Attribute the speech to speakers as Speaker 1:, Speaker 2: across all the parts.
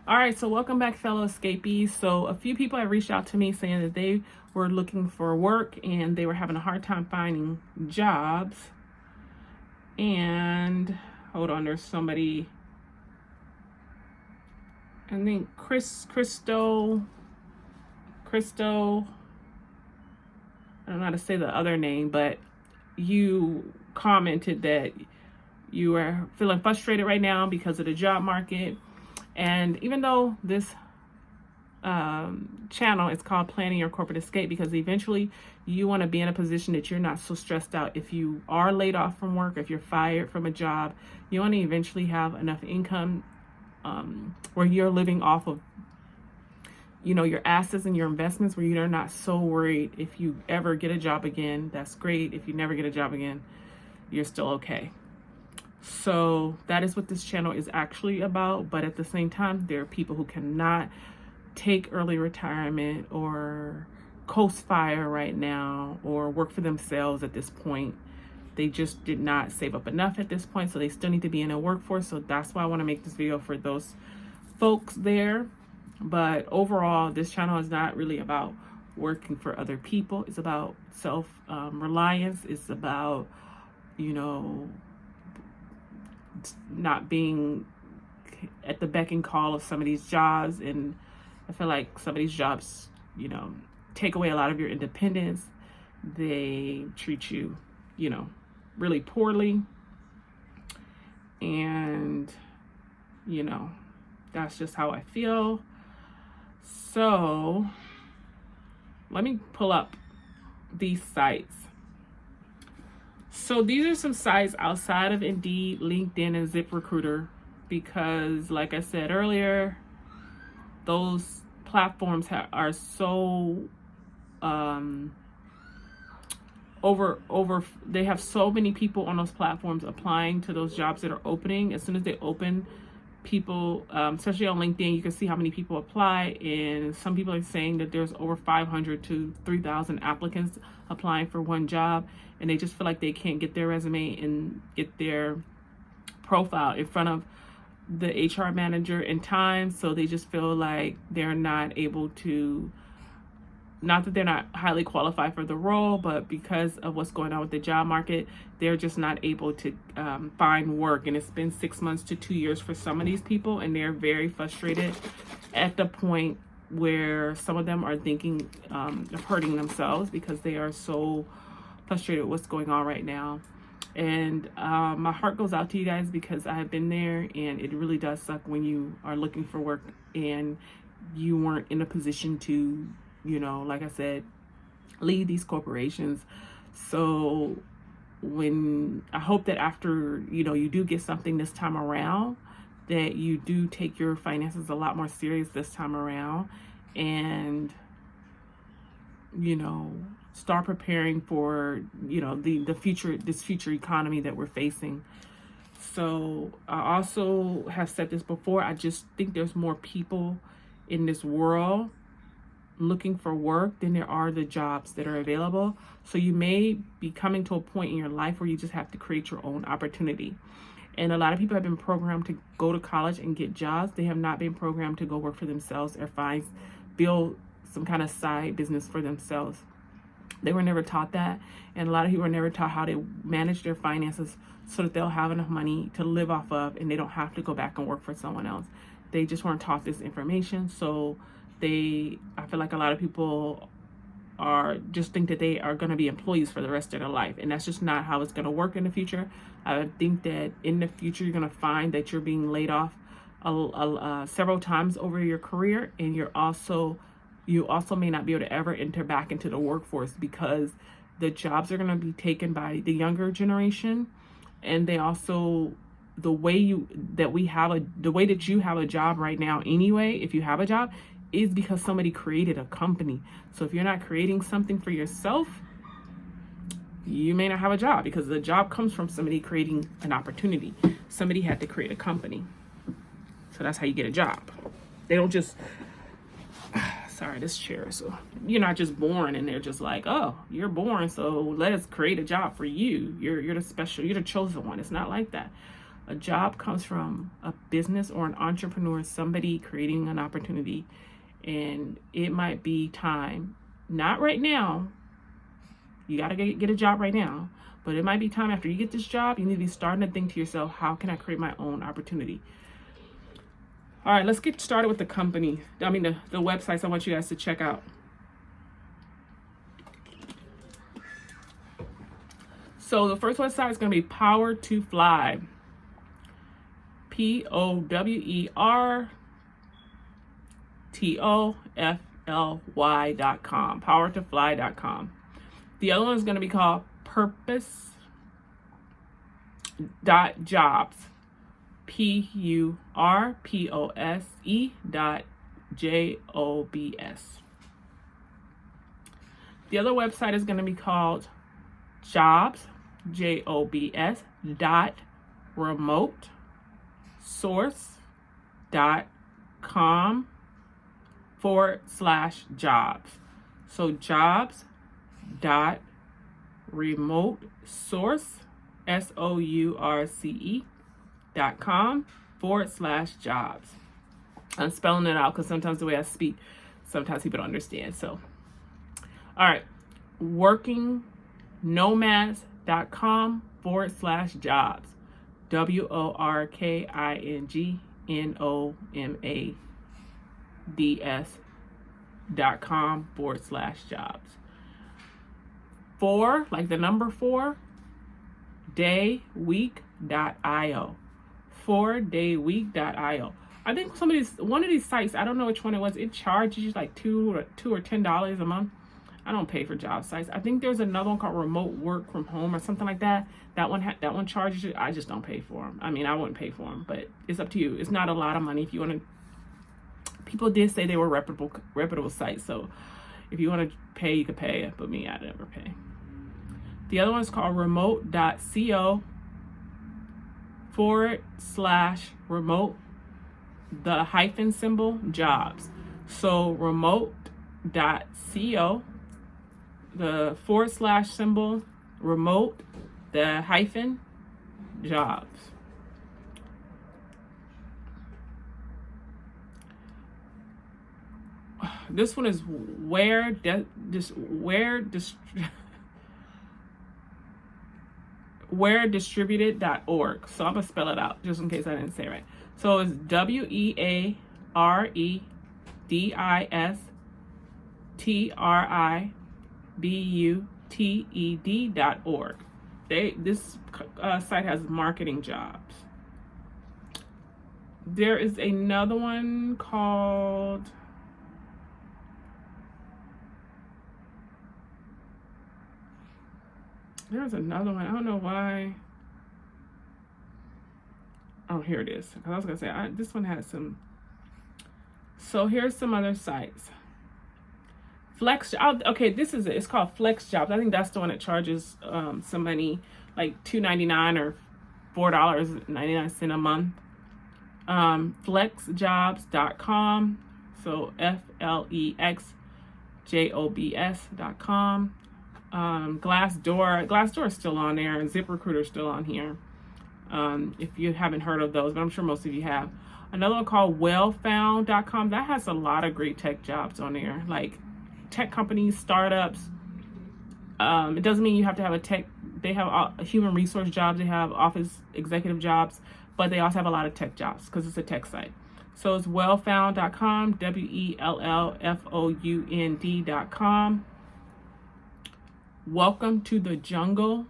Speaker 1: All right, so welcome back, fellow escapees. So a few people have reached out to me saying that they were looking for work and they were having a hard time finding jobs. And hold on, there's somebody, I think Christo, I don't know how to say the other name, but you commented that you are feeling frustrated right now because of the job market. And even though this channel is called Planning Your Corporate Escape, because eventually you want to be in a position that you're not so stressed out. If you are laid off from work, if you're fired from a job, you want to eventually have enough income where you're living off of, your assets and your investments, where you're not so worried. If you ever get a job again, that's great. If you never get a job again, you're still okay. So that is what this channel is actually about. But at the same time, there are people who cannot take early retirement or coast fire right now or work for themselves at this point. They just did not save up enough at this point, so they still need to be in a workforce. So that's why I want to make this video for those folks there. But overall, this channel is not really about working for other people. It's about self-reliance. It's about, not being at the beck and call of some of these jobs. And I feel like some of these jobs, take away a lot of your independence. They treat you, really poorly. And, that's just how I feel. So let me pull up these sites. So these are some sites outside of Indeed, LinkedIn, and ZipRecruiter, because like I said earlier, those platforms are so they have so many people on those platforms applying to those jobs that are opening. As soon as they open, people, especially on LinkedIn, you can see how many people apply, and some people are saying that there's over 500 to 3,000 applicants applying for one job, and they just feel like they can't get their resume and get their profile in front of the HR manager in time. So they just feel like they're not able to, not that they're not highly qualified for the role, but because of what's going on with the job market, they're just not able to find work. And it's been 6 months to 2 years for some of these people, and they're very frustrated at the point where some of them are thinking of hurting themselves because they are so frustrated with what's going on right now. And my heart goes out to you guys, because I have been there, and it really does suck when you are looking for work and you weren't in a position to, like I said, lead these corporations. So when I hope that after, you do get something this time around, that you do take your finances a lot more serious this time around, and, start preparing for, the future, this future economy that we're facing. So I also have said this before, I just think there's more people in this world looking for work than there are the jobs that are available. So you may be coming to a point in your life where you just have to create your own opportunity. And a lot of people have been programmed to go to college and get jobs. They have not been programmed to go work for themselves or build some kind of side business for themselves. They were never taught that. And a lot of people are never taught how to manage their finances so that they'll have enough money to live off of, and they don't have to go back and work for someone else. They just weren't taught this information. So I feel like a lot of people just think that they are going to be employees for the rest of their life. And that's just not how it's going to work in the future. I think that in the future, you're going to find that you're being laid off several times over your career. And you also may not be able to ever enter back into the workforce, because the jobs are going to be taken by the younger generation. And they also, the way that you have a job right now anyway, if you have a job, is because somebody created a company. So if you're not creating something for yourself, you may not have a job, because the job comes from somebody creating an opportunity. Somebody had to create a company. So that's how you get a job. They don't just, sorry, this chair. So you're not just born and they're just like, oh, you're born, so let us create a job for you. You're the special, you're the chosen one. It's not like that. A job comes from a business or an entrepreneur, somebody creating an opportunity. And it might be time, not right now. You got to get a job right now. But it might be time after you get this job, you need to be starting to think to yourself, how can I create my own opportunity? All right, let's get started with the websites I want you guys to check out. So the first website is going to be Power to Fly. POWERTOFLY.com. PowerToFly.com. The other one is going to be called Purpose.jobs. PURPOSE.JOBS. The other website is going to be called jobs, JOBS, remotesource.com/jobs. So jobs.remotesource.com/jobs. I'm spelling it out because sometimes the way I speak, sometimes people don't understand. So, all right, workingnomads.com/jobs. workingnomads.com/jobs. 4, like the number 4, dayweek.io. 4dayweek.io. I think one of these sites, I don't know which one it was, it charges you like $2 or $10 a month. I don't pay for job sites. I think there's another one called Remote Work from Home or something like that. That one charges you. I just don't pay for them. I mean, I wouldn't pay for them, but it's up to you. It's not a lot of money. If you want to, people did say they were reputable sites. So if you want to pay, you could pay. But me, I never pay. The other one is called remote.co/remote, the hyphen symbol, jobs. So remote.co, the / symbol, remote, the hyphen, jobs. This one is wheredistributed.org. So I'm going to spell it out just in case I didn't say it right. So it's WEREDISTRIBUTED.org. This site has marketing jobs. There is another one called I don't know why. Oh, here it is. Because I was going to say, this one has some. So here's some other sites. Okay, this is it. It's called Flex Jobs. I think that's the one that charges some money, like $2.99 or $4.99 a month. Flexjobs.com. So FLEXJOBS.com. Glassdoor is still on there, and ZipRecruiter is still on here. If you haven't heard of those, but I'm sure most of you have. Another one called wellfound.com. That has a lot of great tech jobs on there, like tech companies, startups. It doesn't mean you have to have they have human resource jobs, they have office executive jobs, but they also have a lot of tech jobs because it's a tech site. So it's wellfound.com, WELLFOUND.com. Welcome to the jungle.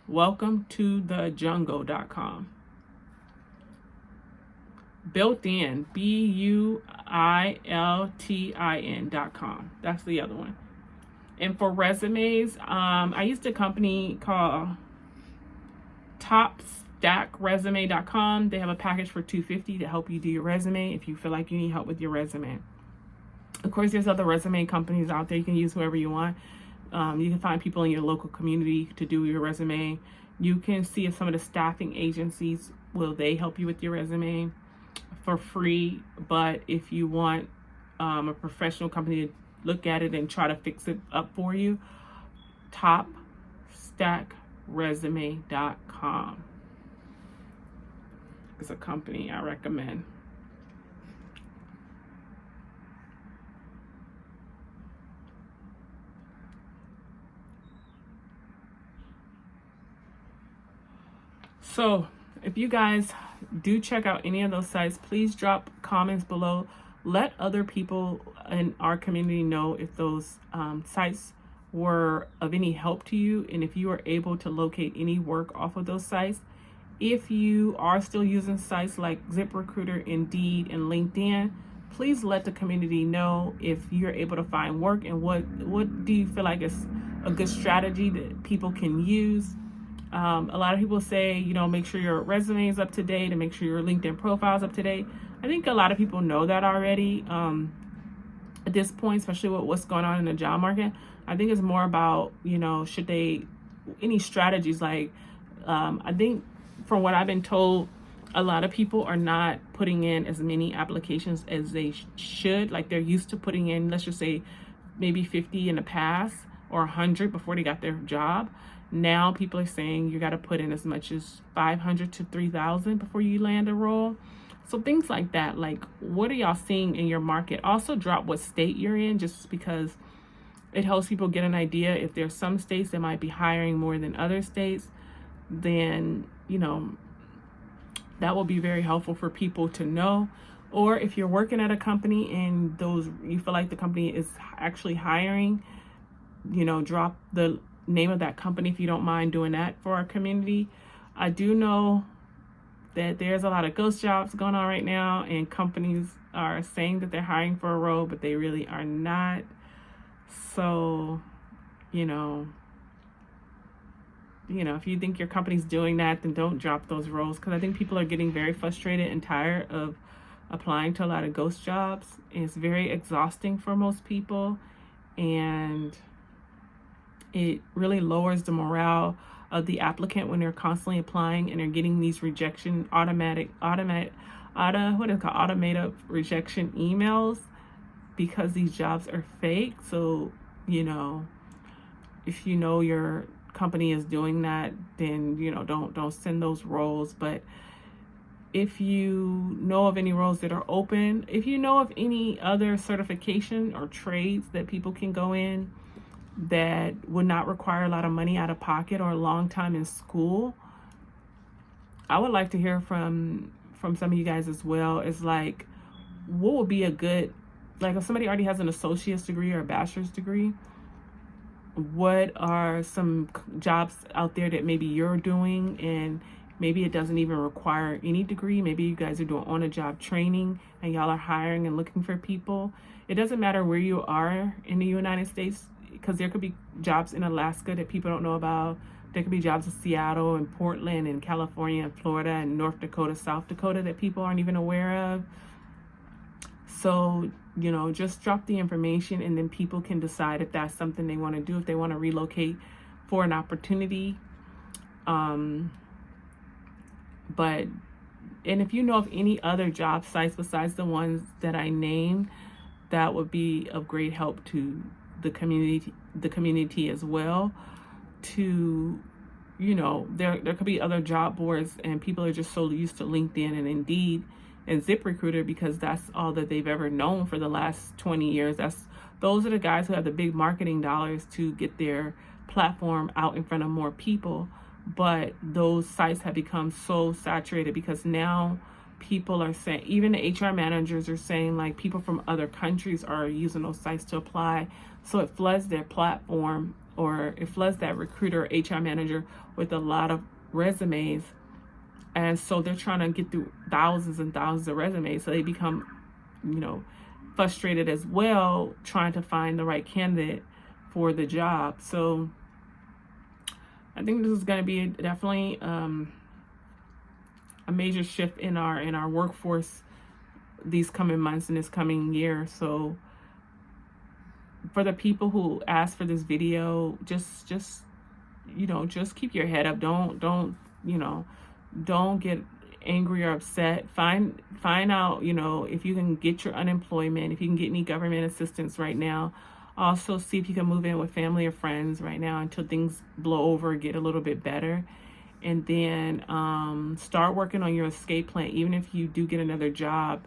Speaker 1: WelcomeToTheJungle.com. Built-in, BUILTIN.com. That's the other one. And for resumes, I used a company called TopStackResume.com. They have a package for $250 to help you do your resume if you feel like you need help with your resume. Of course, there's other resume companies out there. You can use whoever you want. You can find people in your local community to do your resume. You can see if some of the staffing agencies, will they help you with your resume for free. But if you want a professional company to look at it and try to fix it up for you, TopStackResume.com. is a company I recommend. So if you guys do check out any of those sites, please drop comments below. Let other people in our community know if those sites were of any help to you, and if you are able to locate any work off of those sites. If you are still using sites like ZipRecruiter, Indeed, and LinkedIn, please let the community know if you're able to find work, and what do you feel like is a good strategy that people can use. A lot of people say, make sure your resume is up to date and make sure your LinkedIn profile is up to date. I think a lot of people know that already at this point, especially with what's going on in the job market. I think it's more about, any strategies like, I think from what I've been told, a lot of people are not putting in as many applications as they should. Like they're used to putting in, let's just say maybe 50 in the past or 100 before they got their job. Now people are saying you got to put in as much as 500 to 3,000 before you land a role. So things like that, like what are y'all seeing in your market? Also drop what state you're in, just because it helps people get an idea. If there's some states that might be hiring more than other states, then, that will be very helpful for people to know. Or if you're working at a company and you feel like the company is actually hiring, drop the name of that company if you don't mind doing that for our community. I do know that there's a lot of ghost jobs going on right now, and companies are saying that they're hiring for a role, but they really are not. So, if you think your company's doing that, then don't drop those roles, because I think people are getting very frustrated and tired of applying to a lot of ghost jobs. It's very exhausting for most people, and it really lowers the morale of the applicant when they're constantly applying and they're getting these automated rejection emails, because these jobs are fake. So, if your company is doing that, then don't send those roles. But if you know of any roles that are open, if you know of any other certification or trades that people can go in that would not require a lot of money out of pocket or a long time in school, I would like to hear from some of you guys as well. Is like, what would be a good, like if somebody already has an associate's degree or a bachelor's degree, what are some jobs out there that maybe you're doing, and maybe it doesn't even require any degree. Maybe you guys are doing on-the-job training and y'all are hiring and looking for people. It doesn't matter where you are in the United States, because there could be jobs in Alaska that people don't know about. There could be jobs in Seattle and Portland and California and Florida and North Dakota, South Dakota that people aren't even aware of. So, just drop the information, and then people can decide if that's something they want to do, if they want to relocate for an opportunity. And if you know of any other job sites besides the ones that I named, that would be of great help to the community as well. To, there could be other job boards, and people are just so used to LinkedIn and Indeed and ZipRecruiter, because that's all that they've ever known for the last 20 years. Those are the guys who have the big marketing dollars to get their platform out in front of more people. But those sites have become so saturated, because now people are saying, even the HR managers are saying, like, people from other countries are using those sites to apply. So it floods their platform, or it floods that recruiter or HR manager with a lot of resumes. And so they're trying to get through thousands and thousands of resumes. So they become, frustrated as well, trying to find the right candidate for the job. So I think this is going to be definitely a major shift in our workforce these coming months and this coming year. So for the people who asked for this video, just keep your head up. Don't get angry or upset. Find out, if you can get your unemployment, if you can get any government assistance right now. Also see if you can move in with family or friends right now until things blow over, get a little bit better. And then start working on your escape plan. Even if you do get another job,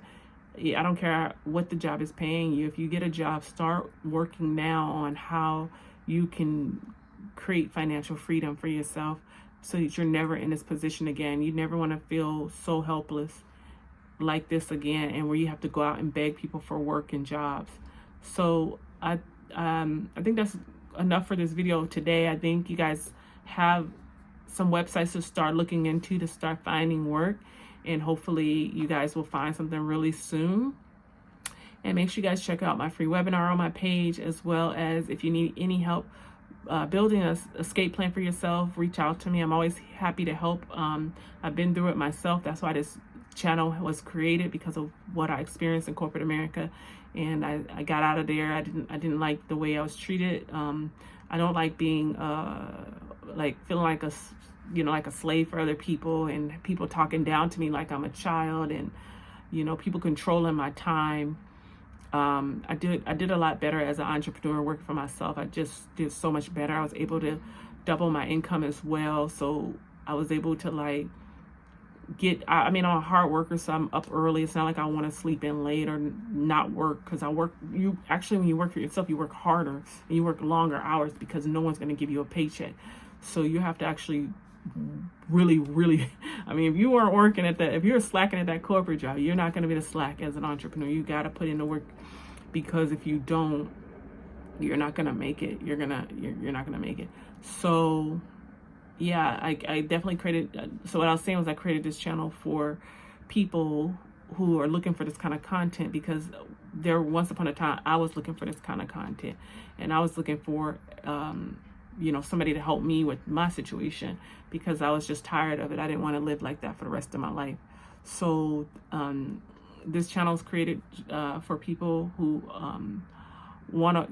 Speaker 1: I don't care what the job is paying you. If you get a job, start working now on how you can create financial freedom for yourself so that you're never in this position again. You never want to feel so helpless like this again, and where you have to go out and beg people for work and jobs. So I think that's enough for this video today. I think you guys have some websites to start looking into to start finding work, and hopefully you guys will find something really soon. And make sure you guys check out my free webinar on my page, as well as if you need any help building an escape plan for yourself, reach out to me. I'm always happy to help. I've been through it myself. That's why this channel was created, because of what I experienced in corporate America, and I got out of there. I didn't like the way I was treated. I don't like being like feeling like a slave for other people, and people talking down to me like I'm a child, and people controlling my time. I did a lot better as an entrepreneur working for myself. I just did so much better. I was able to double my income as well. So I was able to I'm a hard worker, so I'm up early. It's not like I want to sleep in late or not work, because when you work for yourself, you work harder and you work longer hours, because no one's going to give you a paycheck. So you have to actually really, if you weren't working if you're slacking at that corporate job, you're not going to be the slack as an entrepreneur. You got to put in the work, because if you don't, you're not going to make it. You're not going to make it. So yeah, I definitely created, so what I was saying was I created this channel for people who are looking for this kind of content, because once upon a time I was looking for this kind of content, and I was looking for somebody to help me with my situation, because I was just tired of it. I didn't want to live like that for the rest of my life. So this channel is created for people who want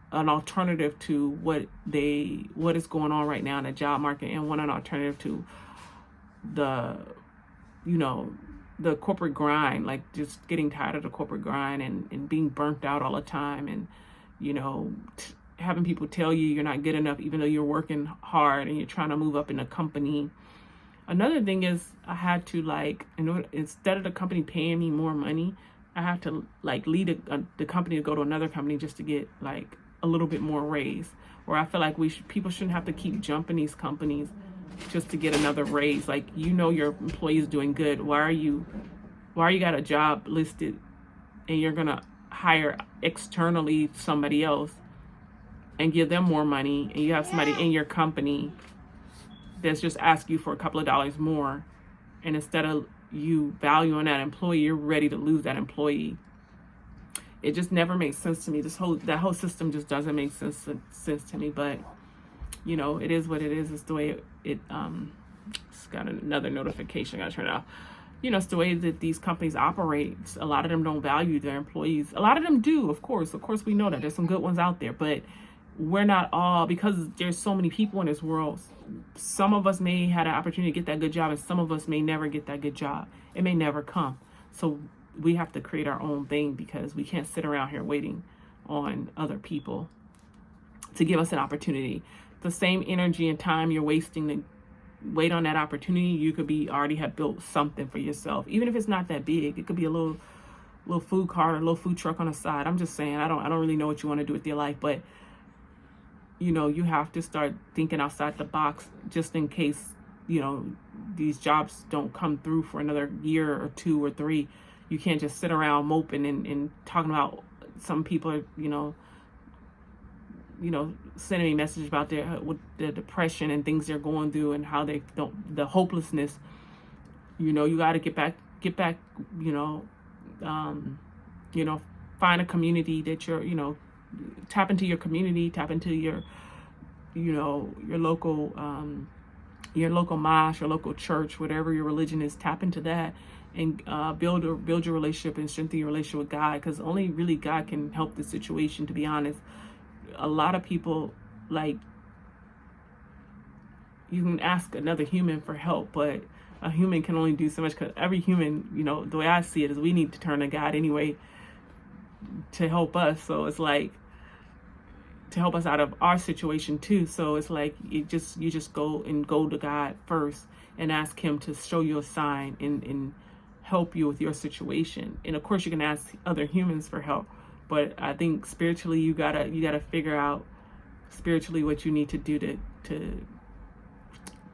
Speaker 1: an alternative to what is going on right now in the job market, and want an alternative to the corporate grind, like just getting tired of the corporate grind and being burnt out all the time, and having people tell you you're not good enough even though you're working hard and you're trying to move up in a company. Another thing is, I had to instead of the company paying me more money, I have to lead the company to go to another company just to get a little bit more raise. Where I feel like people shouldn't have to keep jumping these companies just to get another raise. Your employee is doing good. Why you got a job listed and you're gonna hire externally somebody else and give them more money, and you have somebody in your company that's just ask you for a couple of dollars more, and instead of you valuing that employee, you're ready to lose that employee. It just never makes sense to me. That whole system just doesn't make sense to me. But it is what it is. It's the way it's got another notification I gotta turn off. It's the way that these companies operate. A lot of them don't value their employees. A lot of them do, of course we know that there's some good ones out there, but we're not all, because there's so many people in this world. Some of us may have an opportunity to get that good job, and some of us may never get that good job. It may never come. So we have to create our own thing, because we can't sit around here waiting on other people to give us an opportunity. The same energy and time you're wasting to wait on that opportunity, you could already have built something for yourself. Even if it's not that big, it could be a little food cart or a little food truck on the side. I'm just saying, I don't really know what you want to do with your life, but you have to start thinking outside the box, just in case these jobs don't come through for another year or 2 or 3. You can't just sit around moping and talking about, some people are sending me messages about with the depression and things they're going through, and how they don't, the hopelessness. You got to get back, find a community that you're, tap into your community, tap into your local mosque, your local church, whatever your religion is. Tap into that, and build your relationship and strengthen your relationship with God, because only really God can help the situation, to be honest. A lot of people, you can ask another human for help, but a human can only do so much, because every human, the way I see it is, we need to turn to God anyway to help us. So it's to help us out of our situation too. So it's like you just go to God first and ask him to show you a sign and help you with your situation. And of course you can ask other humans for help, but I think spiritually you gotta figure out spiritually what you need to do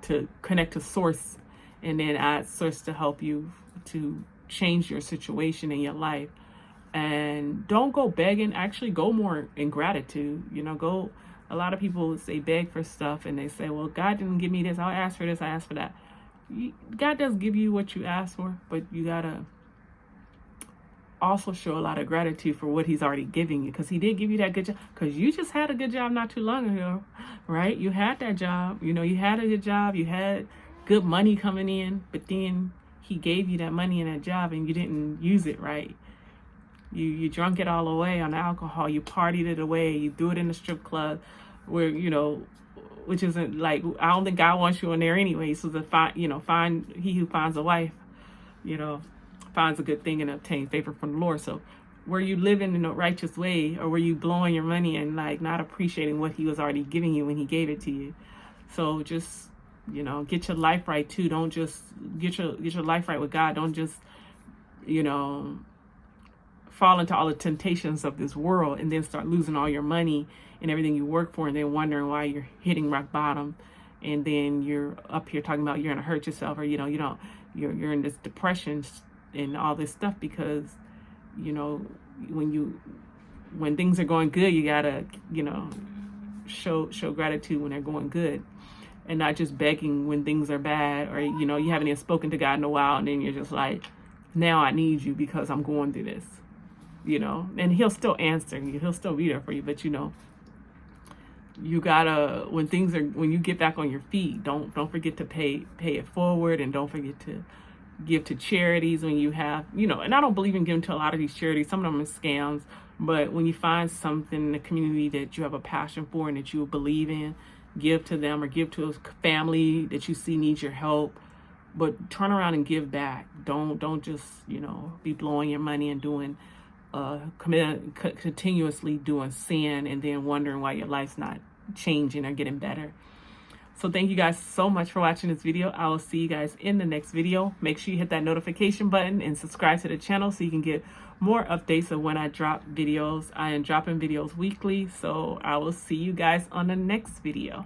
Speaker 1: to connect to source, and then ask source to help you to change your situation in your life. And don't go begging, actually go more in gratitude. Go, a lot of people say beg for stuff and they say, well, God didn't give me this, I'll ask for this, I ask for that. God does give you what you ask for, but you gotta also show a lot of gratitude for what he's already giving you, because he did give you that good job, because you just had a good job not too long ago, right? You had that job, you had a good job, you had good money coming in, but then he gave you that money and that job and you didn't use it right. You drunk it all away on alcohol. You partied it away. You threw it in the strip club, where which isn't like, I don't think God wants you in there anyway. So find he who finds a wife, finds a good thing and obtain favor from the Lord. So were you living in a righteous way, or were you blowing your money and like not appreciating what he was already giving you when he gave it to you? So just get your life right too. Don't just get your life right with God. Don't just fall into all the temptations of this world and then start losing all your money and everything you work for, and then wondering why you're hitting rock bottom, and then you're up here talking about you're gonna hurt yourself, or you're in this depression and all this stuff, because when things are going good, you gotta show gratitude when they're going good, and not just begging when things are bad, or you haven't even spoken to God in a while, and then you're just like, now I need you because I'm going through this. And he'll still answer you, he'll still be there for you, but you gotta, when you get back on your feet, don't forget to pay it forward, and don't forget to give to charities when you have, and I don't believe in giving to a lot of these charities. Some of them are scams, but when you find something in the community that you have a passion for and that you believe in, give to them, or give to a family that you see needs your help. But turn around and give back. Don't just be blowing your money and doing continuously doing sin, and then wondering why your life's not changing or getting better. So thank you guys so much for watching this video. I will see you guys in the next video. Make sure you hit that notification button and subscribe to the channel so you can get more updates of when I drop videos. I am dropping videos weekly, so I will see you guys on the next video.